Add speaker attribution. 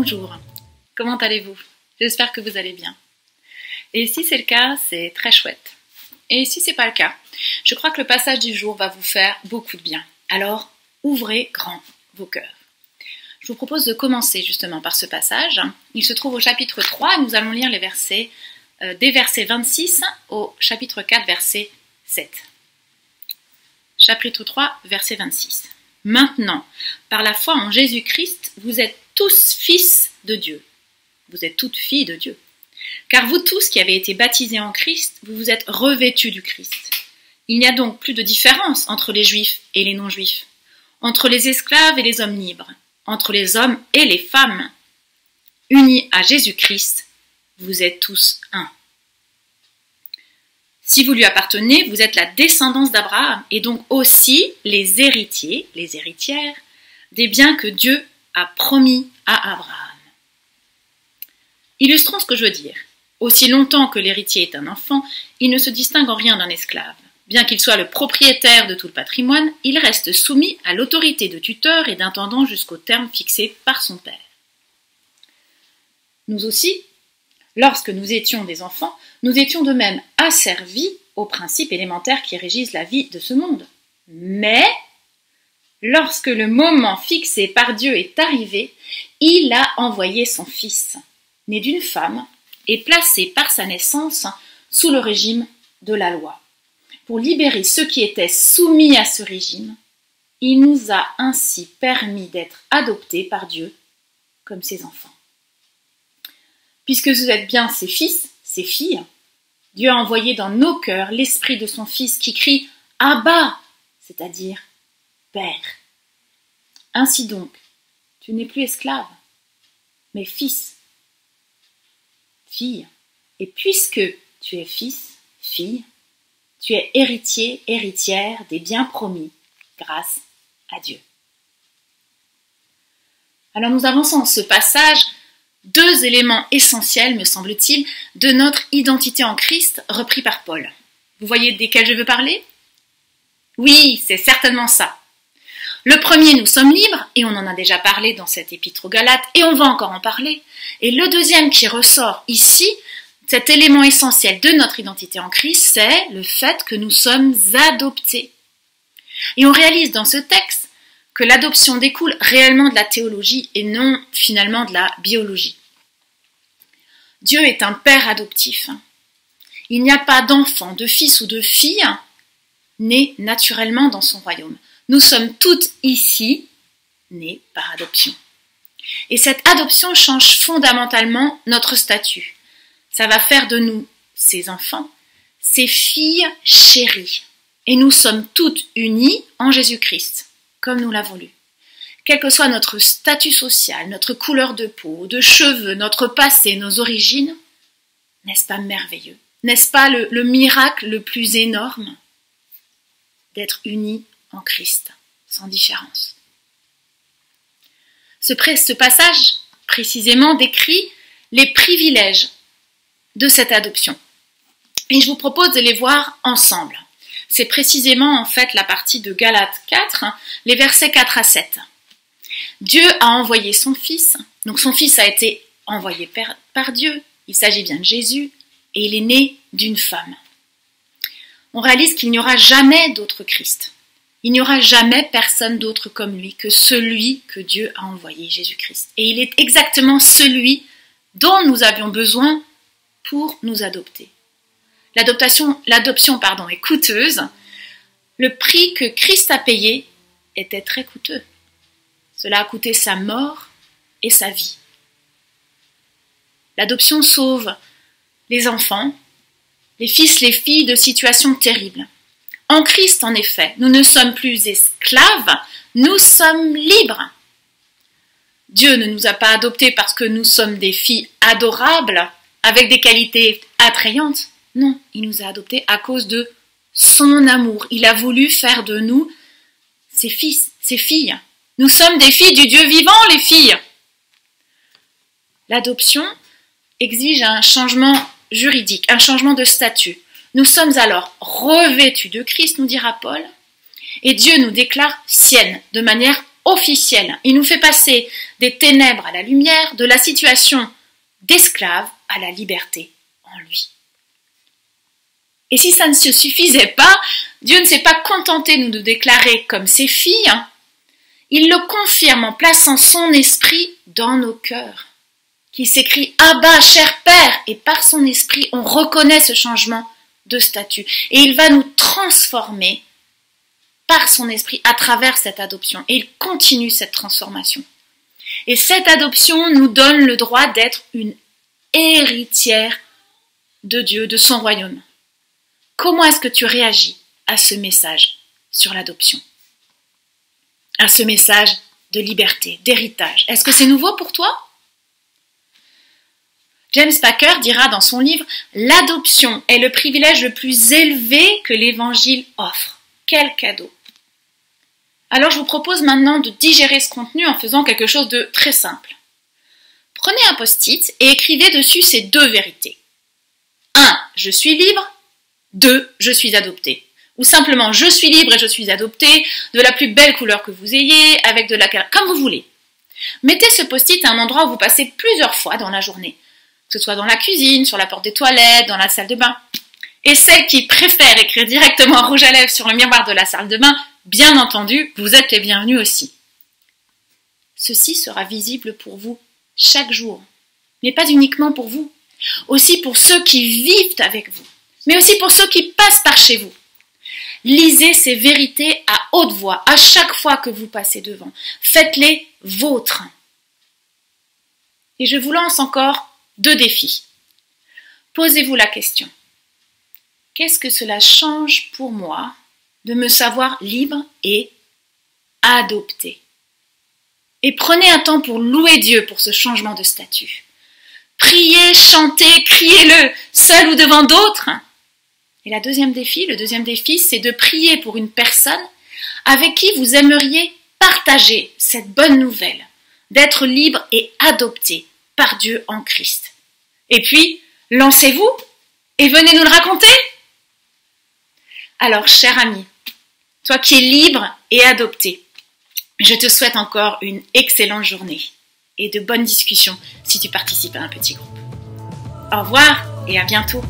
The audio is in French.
Speaker 1: Bonjour, comment allez-vous? J'espère que vous allez bien. Et si c'est le cas, c'est très chouette. Et si c'est pas le cas, je crois que le passage du jour va vous faire beaucoup de bien. Alors, ouvrez grand vos cœurs. Je vous propose de commencer justement par ce passage. Il se trouve au chapitre 3 et nous allons lire les versets, des versets 26 au chapitre 4, verset 7. Chapitre 3, verset 26. Maintenant, par la foi en Jésus-Christ, vous êtes tous fils de Dieu. Vous êtes toutes filles de Dieu. Car vous tous qui avez été baptisés en Christ, vous vous êtes revêtus du Christ. Il n'y a donc plus de différence entre les juifs et les non-juifs, entre les esclaves et les hommes libres, entre les hommes et les femmes. Unis à Jésus-Christ, vous êtes tous un. Si vous lui appartenez, vous êtes la descendance d'Abraham et donc aussi les héritiers, les héritières, des biens que Dieu a promis à Abraham. Illustrons ce que je veux dire. Aussi longtemps que l'héritier est un enfant, il ne se distingue en rien d'un esclave. Bien qu'il soit le propriétaire de tout le patrimoine, il reste soumis à l'autorité de tuteur et d'intendant jusqu'au terme fixé par son père. Nous aussi, lorsque nous étions des enfants, nous étions de même asservis aux principes élémentaires qui régissent la vie de ce monde. Mais, lorsque le moment fixé par Dieu est arrivé, il a envoyé son Fils, né d'une femme, et placé par sa naissance sous le régime de la loi. Pour libérer ceux qui étaient soumis à ce régime, il nous a ainsi permis d'être adoptés par Dieu comme ses enfants. Puisque vous êtes bien ses fils, ses filles, Dieu a envoyé dans nos cœurs l'esprit de son Fils qui crie « Abba », c'est-à-dire « Père ». Ainsi donc, tu n'es plus esclave, mais fils, fille. Et puisque tu es fils, fille, tu es héritier, héritière des biens promis grâce à Dieu. Alors nous avançons dans ce passage deux éléments essentiels, me semble-t-il, de notre identité en Christ repris par Paul. Vous voyez desquels je veux parler? Oui, c'est certainement ça. Le premier, nous sommes libres, et on en a déjà parlé dans cet épître aux Galates, et on va encore en parler. Et le deuxième qui ressort ici, cet élément essentiel de notre identité en Christ, c'est le fait que nous sommes adoptés. Et on réalise dans ce texte que l'adoption découle réellement de la théologie et non finalement de la biologie. Dieu est un père adoptif. Il n'y a pas d'enfant, de fils ou de fille nés naturellement dans son royaume. Nous sommes toutes ici nées par adoption. Et cette adoption change fondamentalement notre statut. Ça va faire de nous ses enfants, ses filles chéries. Et nous sommes toutes unies en Jésus-Christ, comme nous l'avons lu. Quel que soit notre statut social, notre couleur de peau, de cheveux, notre passé, nos origines, n'est-ce pas merveilleux? N'est-ce pas le miracle le plus énorme d'être unis en Christ, sans différence? Ce passage, précisément, décrit les privilèges de cette adoption. Et je vous propose de les voir ensemble. C'est précisément, en fait, la partie de Galates 4, les versets 4 à 7. Dieu a envoyé son Fils, donc son Fils a été envoyé par Dieu, il s'agit bien de Jésus, et il est né d'une femme. On réalise qu'il n'y aura jamais d'autre Christ. Il n'y aura jamais personne d'autre comme lui que celui que Dieu a envoyé, Jésus-Christ. Et il est exactement celui dont nous avions besoin pour nous adopter. L'adoption est coûteuse. Le prix que Christ a payé était très coûteux. Cela a coûté sa mort et sa vie. L'adoption sauve les enfants, les fils, les filles de situations terribles. En Christ, en effet, nous ne sommes plus esclaves, nous sommes libres. Dieu ne nous a pas adoptés parce que nous sommes des filles adorables, avec des qualités attrayantes. Non, il nous a adoptés à cause de son amour. Il a voulu faire de nous ses fils, ses filles. Nous sommes des filles du Dieu vivant, les filles. L'adoption exige un changement juridique, un changement de statut. Nous sommes alors revêtus de Christ, nous dira Paul, et Dieu nous déclare siennes de manière officiel. Il nous fait passer des ténèbres à la lumière, de la situation d'esclave à la liberté en lui. Et si ça ne se suffisait pas, Dieu ne s'est pas contenté de nous déclarer comme ses filles, il le confirme en plaçant son esprit dans nos cœurs, qui s'écrit « Abba, cher Père !» et par son esprit, on reconnaît ce changement de statut. Et il va nous transformer par son esprit à travers cette adoption. Et il continue cette transformation. Et cette adoption nous donne le droit d'être une héritière de Dieu, de son royaume. Comment est-ce que tu réagis à ce message sur l'adoption? À ce message de liberté, d'héritage? Est-ce que c'est nouveau pour toi? James Packer dira dans son livre « L'adoption est le privilège le plus élevé que l'Évangile offre. Quel cadeau !» Alors je vous propose maintenant de digérer ce contenu en faisant quelque chose de très simple. Prenez un post-it et écrivez dessus ces deux vérités. 1. Je suis libre. 2. Je suis adopté. Ou simplement je suis libre et je suis adopté, de la plus belle couleur que vous ayez, avec de la... comme vous voulez. Mettez ce post-it à un endroit où vous passez plusieurs fois dans la journée. Que ce soit dans la cuisine, sur la porte des toilettes, dans la salle de bain. Et celles qui préfèrent écrire directement en rouge à lèvres sur le miroir de la salle de bain, bien entendu, vous êtes les bienvenus aussi. Ceci sera visible pour vous chaque jour, mais pas uniquement pour vous, aussi pour ceux qui vivent avec vous, mais aussi pour ceux qui passent par chez vous. Lisez ces vérités à haute voix, à chaque fois que vous passez devant. Faites-les vôtres. Et je vous lance encore 2 défis. Posez-vous la question. Qu'est-ce que cela change pour moi de me savoir libre et adopté? Et prenez un temps pour louer Dieu pour ce changement de statut. Priez, chantez, criez-le, seul ou devant d'autres. Et le deuxième défi, c'est de prier pour une personne avec qui vous aimeriez partager cette bonne nouvelle, d'être libre et adopté par Dieu en Christ. Et puis, lancez-vous et venez nous le raconter. Alors, cher ami, toi qui es libre et adopté, je te souhaite encore une excellente journée et de bonnes discussions si tu participes à un petit groupe. Au revoir et à bientôt.